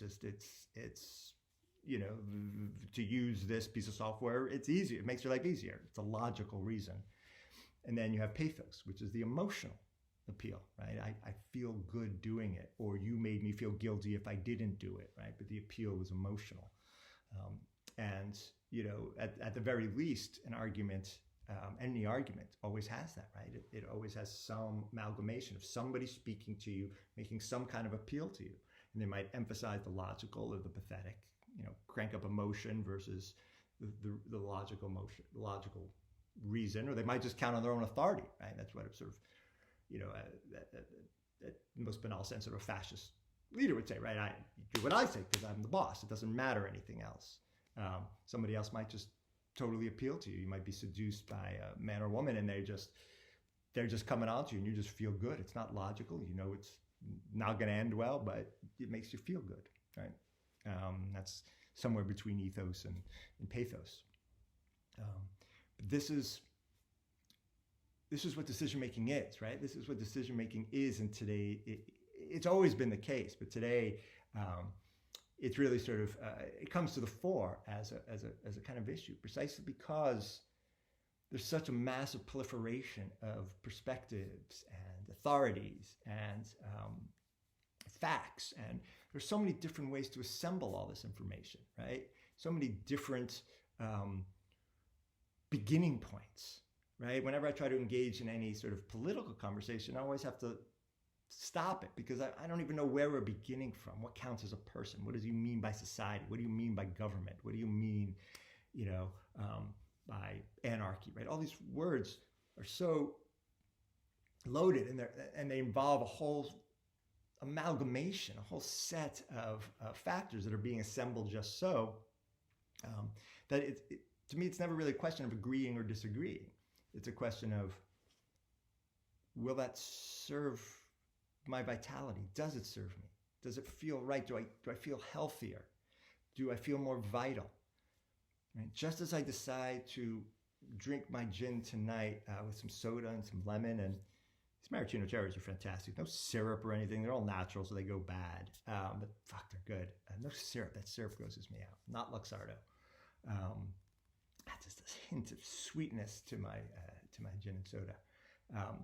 to use this piece of software, it's easier. It makes your life easier. It's a logical reason. And then you have pathos, which is the emotional appeal, right? I feel good doing it, or you made me feel guilty if I didn't do it, right? But the appeal was emotional. And at the very least, an argument, any argument always has that, right? It always has some amalgamation of somebody speaking to you, making some kind of appeal to you. And they might emphasize the logical or the pathetic, crank up emotion versus the logical motion, the logical reason, or they might just count on their own authority, right? That's what it sort of, that most banal sense of a fascist leader would say, right? I do what I say because I'm the boss. It doesn't matter anything else. Somebody else might just totally appeal to you. You might be seduced by a man or woman, and they're just coming on to you, and you just feel good. It's not logical. It's not going to end well, but it makes you feel good, right? That's somewhere between ethos and pathos. But this is what decision making is, right? This is what decision making is, and today it's always been the case, but today it's really sort of it comes to the fore as a kind of issue, precisely because there's such a massive proliferation of perspectives and authorities and facts, and there's so many different ways to assemble all this information, right? So many different beginning points, right? Whenever I try to engage in any sort of political conversation, I always have to stop it because I don't even know where we're beginning from. What counts as a person? What does you mean by society? What do you mean by government? What do you mean, by anarchy, right? All these words are so loaded, and they involve a whole amalgamation, a whole set of factors that are being assembled just so that to me, it's never really a question of agreeing or disagreeing. It's a question of, will that serve my vitality? Does it serve me? Does it feel right? Do I feel healthier? Do I feel more vital? Right? Just as I decide to drink my gin tonight with some soda and some lemon, and these maraschino cherries are fantastic. No syrup or anything. They're all natural, so they go bad. But fuck, they're good. No syrup. That syrup grosses me out. Not Luxardo. Just a hint of sweetness to my gin and soda.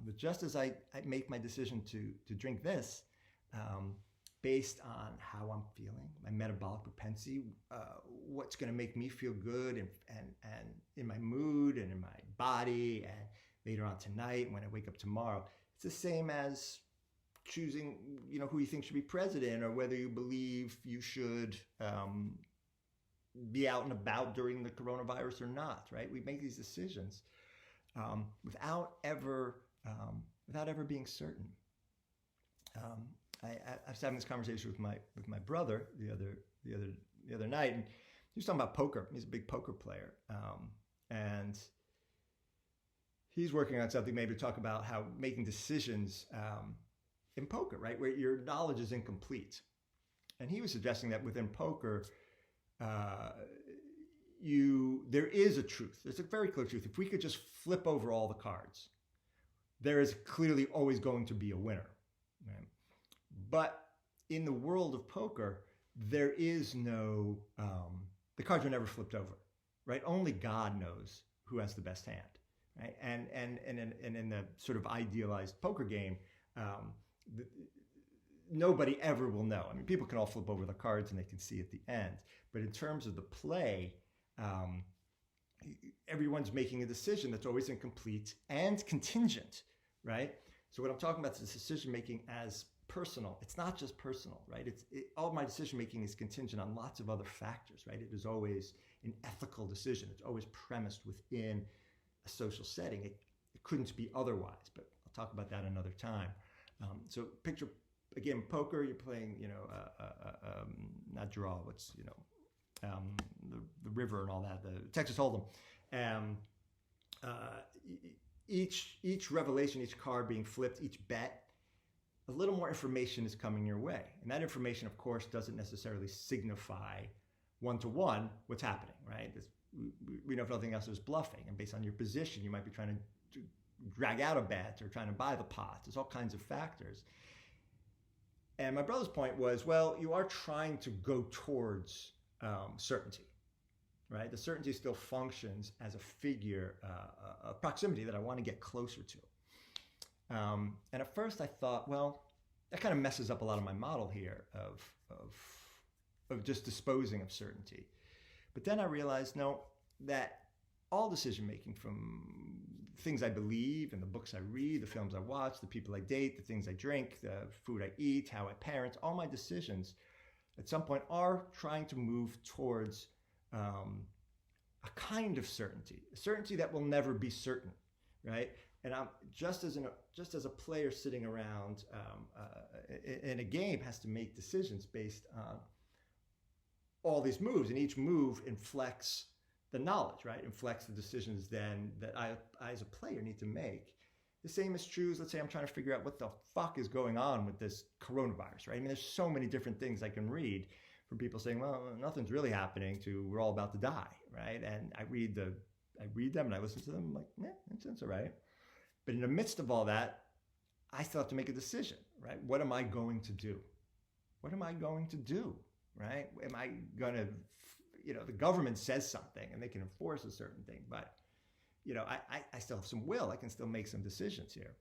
But just as I make my decision to drink this, based on how I'm feeling, my metabolic propensity, what's going to make me feel good and in my mood and in my body, and later on tonight when I wake up tomorrow, it's the same as choosing, who you think should be president, or whether you believe you should be out and about during the coronavirus or not, right? We make these decisions without ever being certain. I was having this conversation with my brother the other night, and he was talking about poker. He's a big poker player, and he's working on something maybe to talk about how making decisions in poker, right, where your knowledge is incomplete. And he was suggesting that within poker, there is a truth. There's a very clear truth. If we could just flip over all the cards, there is clearly always going to be a winner. Right? But in the world of poker, there is no, the cards are never flipped over, right? Only God knows who has the best hand, right? And in the sort of idealized poker game, nobody ever will know. I mean, people can all flip over the cards and they can see at the end. But in terms of the play, everyone's making a decision that's always incomplete and contingent, right? So what I'm talking about is decision-making as personal. It's not just personal, right? All my decision-making is contingent on lots of other factors, right? It is always an ethical decision. It's always premised within a social setting. It couldn't be otherwise, but I'll talk about that another time. So picture, again, poker, you're playing, not draw, what's, the river and all that, the Texas Hold'em. Each revelation, each card being flipped, each bet, a little more information is coming your way. And that information, of course, doesn't necessarily signify one-to-one what's happening, right? We know if nothing else is bluffing. And based on your position, you might be trying to drag out a bet or trying to buy the pot. There's all kinds of factors. And my brother's point was, well, you are trying to go towards certainty, right? The certainty still functions as a figure, a proximity that I want to get closer to. And at first I thought, well, that kind of messes up a lot of my model here of just disposing of certainty. But then I realized, no, that all decision-making, from things I believe and the books I read, the films I watch, the people I date, the things I drink, the food I eat, how I parent, all my decisions at some point are trying to move towards a kind of certainty, a certainty that will never be certain, right? And I'm just as a player sitting around in a game has to make decisions based on all these moves, and each move inflects the knowledge, right? Inflects the decisions then that I as a player need to make. The same is true as, let's say I'm trying to figure out what the fuck is going on with this coronavirus, right? I mean, there's so many different things I can read from people saying, well, nothing's really happening, to we're all about to die, right? And I read them and I listen to them, I'm like, that's all right. But in the midst of all that, I still have to make a decision, right? What am I going to do? What am I going to do, right? Am I going to, the government says something and they can enforce a certain thing, but, I still have some will. I can still make some decisions here.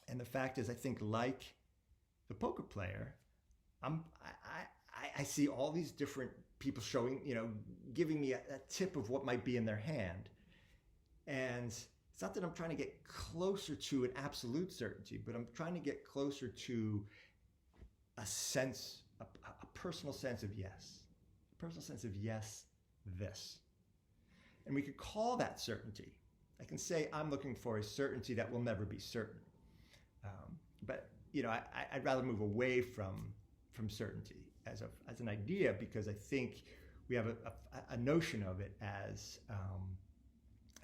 And the fact is, I think like the poker player, I see all these different people showing, giving me a tip of what might be in their hand. And it's not that I'm trying to get closer to an absolute certainty, but I'm trying to get closer to a sense, a personal sense of yes. A personal sense of yes, this. And we could call that certainty. I can say I'm looking for a certainty that will never be certain. But I'd rather move away from certainty as an idea, because I think we have a notion of it as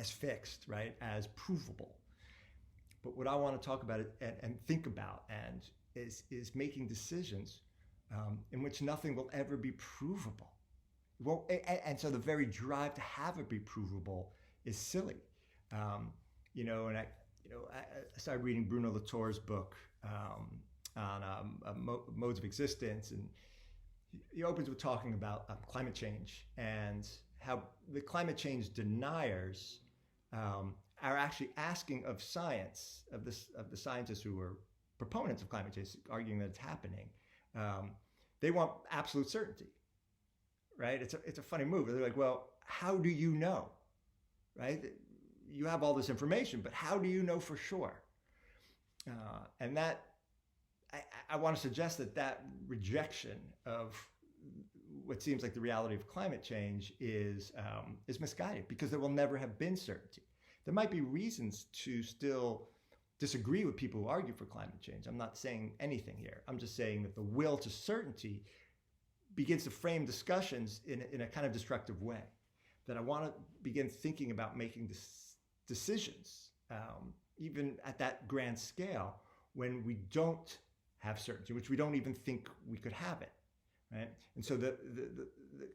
fixed, right? As provable. But what I want to talk about and think about is making decisions in which nothing will ever be provable. And so the very drive to have it be provable is silly. And I started reading Bruno Latour's book on modes of existence, and he opens with talking about climate change and how the climate change deniers are actually asking of science, of the scientists who are proponents of climate change, arguing that it's happening. They want absolute certainty, right? It's a funny move. They're like, well, how do you know, right? You have all this information, but how do you know for sure? And that, I want to suggest that rejection of what seems like the reality of climate change is misguided, because there will never have been certainty. There might be reasons to still disagree with people who argue for climate change. I'm not saying anything here. I'm just saying that the will to certainty begins to frame discussions in a kind of destructive way. That I want to begin thinking about making decisions, even at that grand scale, when we don't have certainty, which we don't even think we could have it, right? And so the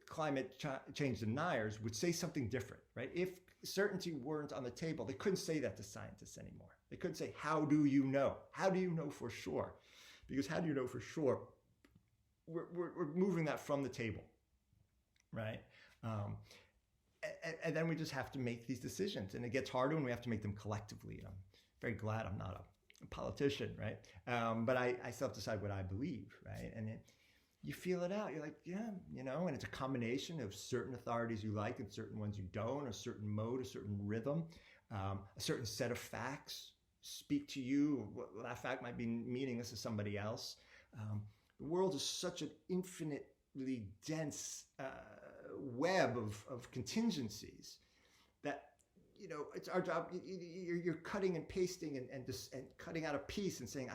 climate change deniers would say something different, right? If certainty weren't on the table, they couldn't say that to scientists anymore. They couldn't say, how do you know? How do you know for sure? Because how do you know for sure? We're moving that from the table, right? And then we just have to make these decisions. And it gets harder when we have to make them collectively. I'm very glad I'm not a politician, right? But I self-decide what I believe, right? And you feel it out. You're like, yeah, and it's a combination of certain authorities you like and certain ones you don't, a certain mode, a certain rhythm, a certain set of facts speak to you. That fact might be meaningless to somebody else. The world is such an infinitely dense web of contingencies that, it's our job. You're cutting and pasting and cutting out a piece and saying,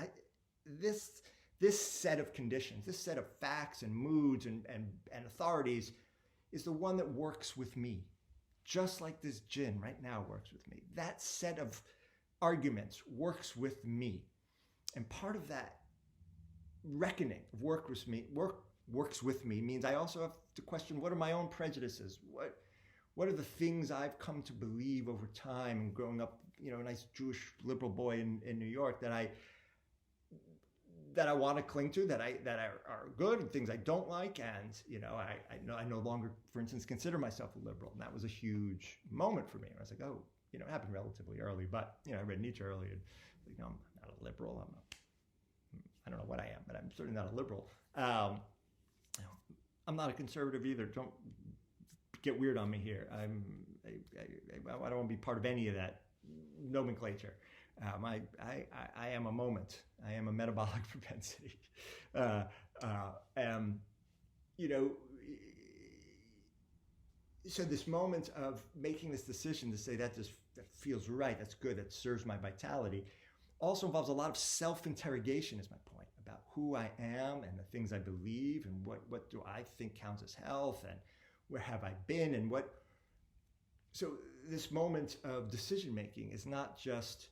this set of conditions, this set of facts and moods and authorities is the one that works with me. Just like this gin right now works with me. That set of arguments works with me. And part of that reckoning of works with me means I also have to question, what are my own prejudices? What are the things I've come to believe over time and growing up, a nice Jewish liberal boy in New York that I want to cling to, that are good, and things I don't like, and I no longer, for instance, consider myself a liberal, and that was a huge moment for me. I was like, oh, it happened relatively early, but I read Nietzsche early, and I'm not a liberal. I don't know what I am, but I'm certainly not a liberal. I'm not a conservative either. Don't get weird on me here. I don't want to be part of any of that nomenclature. I am a moment. I am a metabolic propensity. So this moment of making this decision to say that feels right, that's good, that serves my vitality, also involves a lot of self-interrogation, is my point, about who I am and the things I believe and what do I think counts as health and where have I been and what. So this moment of decision making is not just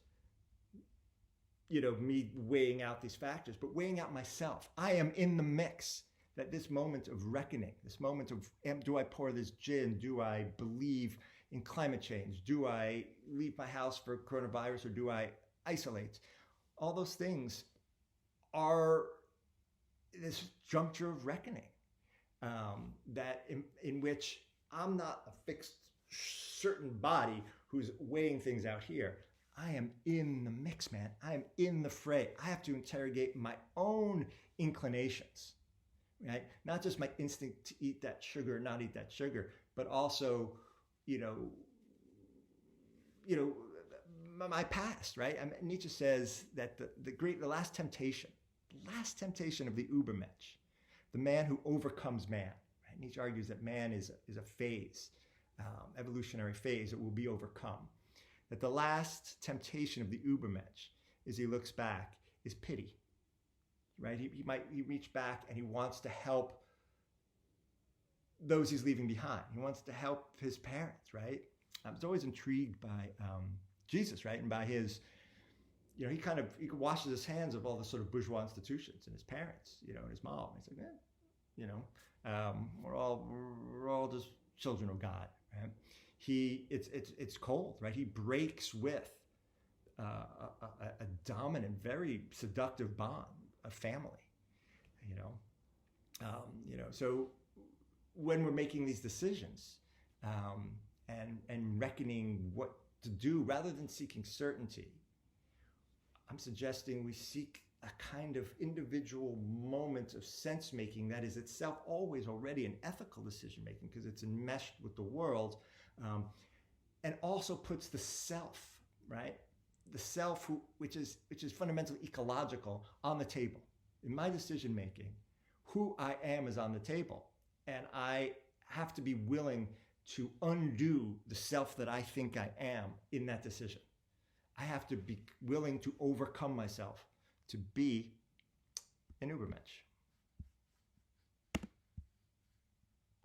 me weighing out these factors, but weighing out myself. I am in the mix. That this moment of reckoning, this moment of, do I pour this gin? Do I believe in climate change? Do I leave my house for coronavirus, or do I isolate? All those things are this juncture of reckoning, that in which I'm not a fixed certain body who's weighing things out here. I am in the mix, man. I am in the fray. I have to interrogate my own inclinations, right? Not just my instinct to eat that sugar or not eat that sugar, but also, my past, right? Nietzsche says that the last temptation of the Übermensch, the man who overcomes man. Right? Nietzsche argues that man is a phase, evolutionary phase that will be overcome. That the last temptation of the Übermensch, as he looks back, is pity. Right? He reach back and he wants to help those he's leaving behind. He wants to help his parents, right? I was always intrigued by Jesus, right? And by his, he washes his hands of all the sort of bourgeois institutions and his parents, and his mom. He's like, we're all just children of God, right? It's cold, right? He breaks with a dominant, very seductive bond of family, So when we're making these decisions and reckoning what to do, rather than seeking certainty, I'm suggesting we seek a kind of individual moment of sense making that is itself always already an ethical decision making, because it's enmeshed with the world, and also puts the self, right? The self, which is fundamentally ecological, on the table. In my decision making, who I am is on the table, and I have to be willing to undo the self that I think I am in that decision. I have to be willing to overcome myself to be an Übermensch.